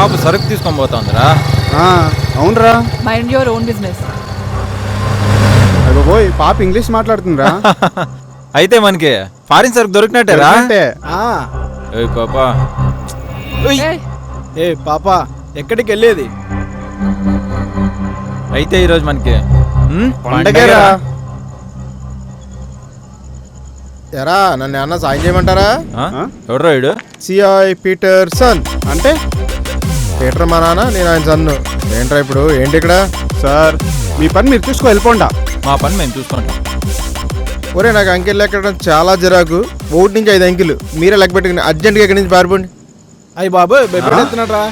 పాప సరుకు తీసుకొని పోతుందిరా. అవునరా. Mind your own business. పోయి పాప ఇంగ్లీష్ మాట్లాడుతుందిరా. అయితే మనకి ఫారిన్ సరుకు దొరికినట్టేరా. అంటే ఏయ్ పాప, ఏ పాప ఎక్కడికి వెళ్ళేది? అయితే ఈరోజు మనకి పండగేరా. ఎరా నన్ను అన్న సాయం చేయమంటారా? ఎవడ్రా వీడు? CI Pietersen. అంటే పీటర్ మా నాన్న, నేను ఆయన సన్ను. ఏంట్రా ఇప్పుడు ఏంటి ఇక్కడ? సార్ మీ పని మీరు చూసుకో, వెళ్ళిపోండా. మా పని మేము చూసుకుంటాం. ఒరే నాకు అంకెల్ లెక్కడం చాలా చిరాకు. 1 నుంచి 5 అంకెలు మీరే లెక్క పెట్టుకుని అర్జెంట్గా ఇక్కడి నుంచి పారిపోండి. అయ్యి బాబు బెబ్బెడుతున్నాడు రా.